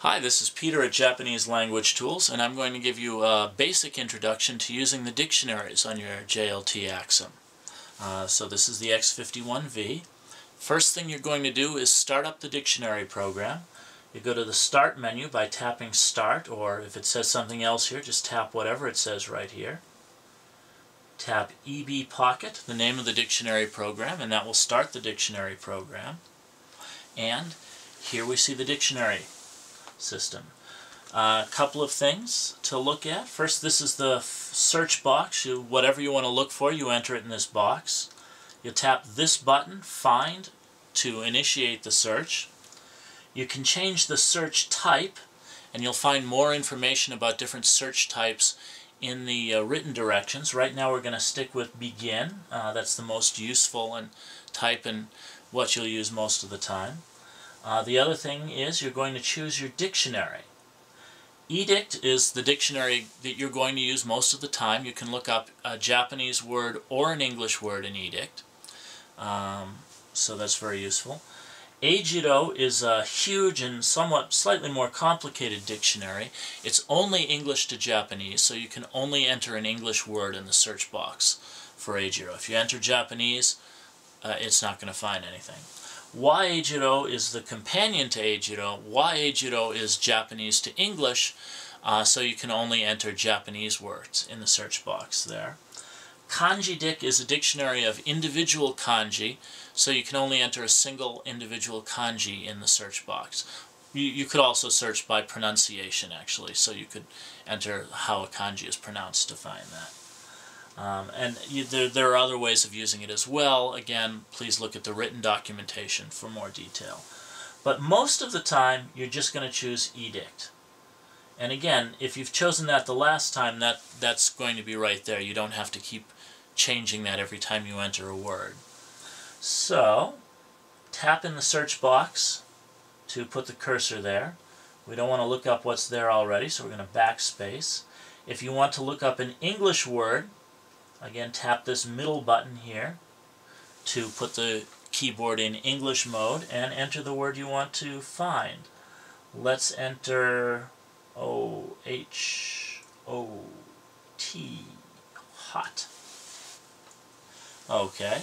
Hi, this is Peter at Japanese Language Tools, and I'm going to give you a basic introduction to using the dictionaries on your JLT Axum. So this is the X51V. First thing you're going to do is start up the dictionary program. You go to the Start menu by tapping Start, or if it says something else here, just tap whatever it says right here. Tap EB Pocket, the name of the dictionary program, and that will start the dictionary program. And here we see the dictionary system. A couple of things to look at. First, this is the search box. Whatever you want to look for, you enter it in this box. You'll tap this button, Find, to initiate the search. You can change the search type, and you'll find more information about different search types in the written directions. Right now we're going to stick with Begin. That's the most useful and type and what you'll use most of the time. The other thing is you're going to choose your dictionary. Edict is the dictionary that you're going to use most of the time. You can look up a Japanese word or an English word in Edict. So that's very useful. Eijiro is a huge and slightly more complicated dictionary. It's only English to Japanese, so you can only enter an English word in the search box for Eijiro. If you enter Japanese, it's not going to find anything. Waeijiro is the companion to Eijiro. Waeijiro is Japanese to English, so you can only enter Japanese words in the search box there. Kanji-Dic is a dictionary of individual kanji, so you can only enter a single individual kanji in the search box. You could also search by pronunciation, actually, so you could enter how a kanji is pronounced to find that. There are other ways of using it as well. Again, please look at the written documentation for more detail. But most of the time, you're just going to choose Edict. And again, if you've chosen that the last time, that's going to be right there. You don't have to keep changing that every time you enter a word. So, tap in the search box to put the cursor there. We don't want to look up what's there already, so we're going to backspace. If you want to look up an English word, again, tap this middle button here to put the keyboard in English mode and enter the word you want to find. Let's enter O-H-O-T, hot. Okay.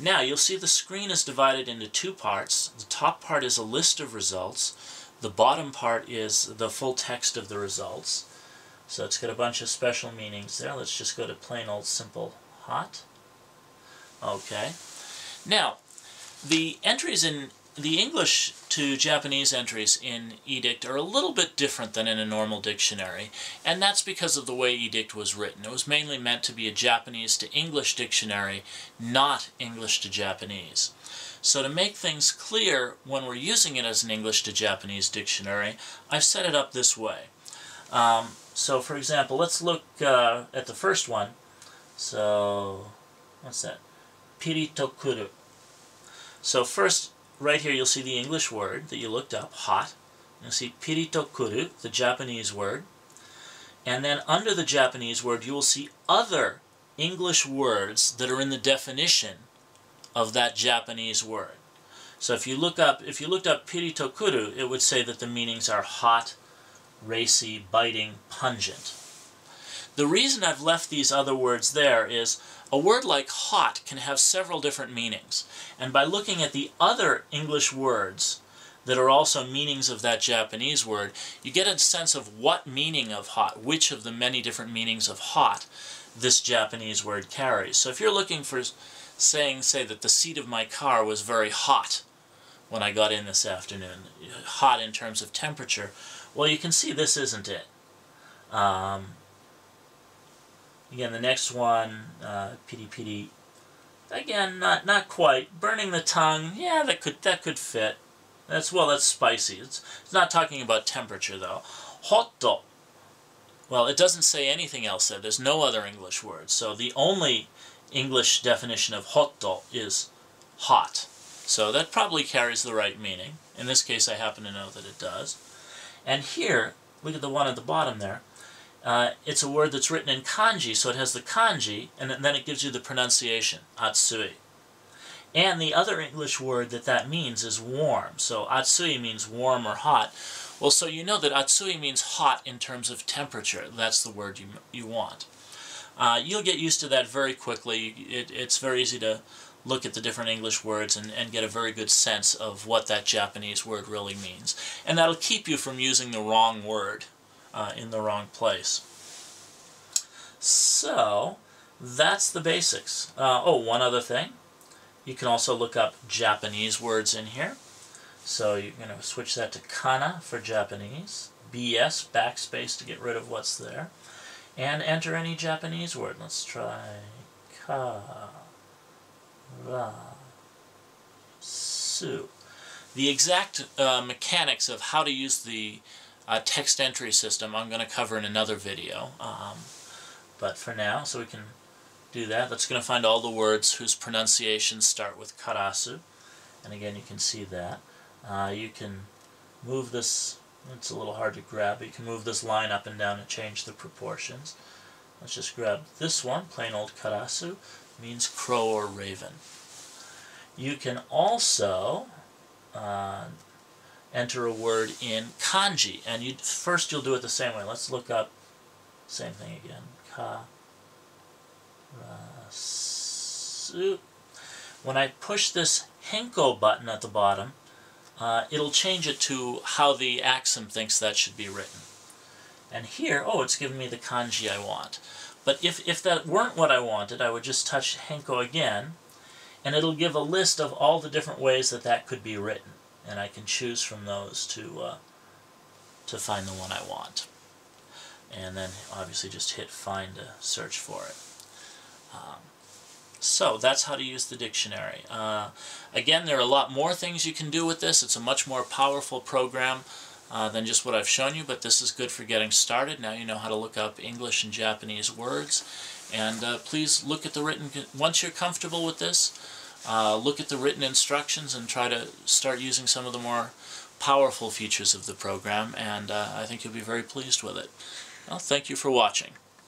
Now you'll see the screen is divided into two parts. The top part is a list of results. The bottom part is the full text of the results. So it's got a bunch of special meanings there. Let's just go to plain old simple hot. Okay. Now, the entries in the English to Japanese entries in Edict are a little bit different than in a normal dictionary, and that's because of the way Edict was written. It was mainly meant to be a Japanese to English dictionary, not English to Japanese. So to make things clear when we're using it as an English to Japanese dictionary, I've set it up this way. So, for example, let's look at the first one. So, what's that? Piritokuru. So first, right here, you'll see the English word that you looked up, hot. You'll see piritokuru, the Japanese word. And then under the Japanese word, you will see other English words that are in the definition of that Japanese word. So if you looked up piritokuru, it would say that the meanings are hot, racy, biting, pungent. The reason I've left these other words there is a word like hot can have several different meanings. And by looking at the other English words that are also meanings of that Japanese word, you get a sense of what meaning of hot, which of the many different meanings of hot this Japanese word carries. So if you're looking for say that the seat of my car was very hot when I got in this afternoon, hot in terms of temperature, well, you can see this isn't it. Again, the next one, piri-piri, again, not quite. Burning the tongue, yeah, that could fit. That's spicy. It's not talking about temperature, though. Hotto, well, it doesn't say anything else there. There's no other English word. So the only English definition of hotto is hot. So that probably carries the right meaning. In this case, I happen to know that it does. And here, look at the one at the bottom there. It's a word that's written in kanji, so it has the kanji, and then it gives you the pronunciation, atsui. And the other English word that means is warm. So atsui means warm or hot. Well, so you know that atsui means hot in terms of temperature. That's the word you want. You'll get used to that very quickly. It's very easy to look at the different English words and get a very good sense of what that Japanese word really means. And that'll keep you from using the wrong word in the wrong place. So, that's the basics. One other thing. You can also look up Japanese words in here. So you're going to switch that to kana for Japanese, BS, backspace to get rid of what's there, and enter any Japanese word. Let's try karasu. The exact mechanics of how to use the text entry system I'm going to cover in another video. But for now, so we can do that, that's going to find all the words whose pronunciations start with karasu. And again, you can see that. You can move this, it's a little hard to grab, but you can move this line up and down and change the proportions. Let's just grab this one, plain old karasu, means crow or raven. You can also enter a word in kanji, and first you'll do it the same way. Let's look up, same thing again, karasu. When I push this henko button at the bottom, it'll change it to how the Axum thinks that should be written. And here, it's giving me the kanji I want. But if that weren't what I wanted, I would just touch henko again, and it'll give a list of all the different ways that could be written. And I can choose from those to find the one I want. And then obviously just hit find to search for it. So that's how to use the dictionary. Again, there are a lot more things you can do with this. It's a much more powerful program than just what I've shown you, but this is good for getting started. Now you know how to look up English and Japanese words. And please look at the written, once you're comfortable with this, look at the written instructions and try to start using some of the more powerful features of the program, and I think you'll be very pleased with it. Well, thank you for watching.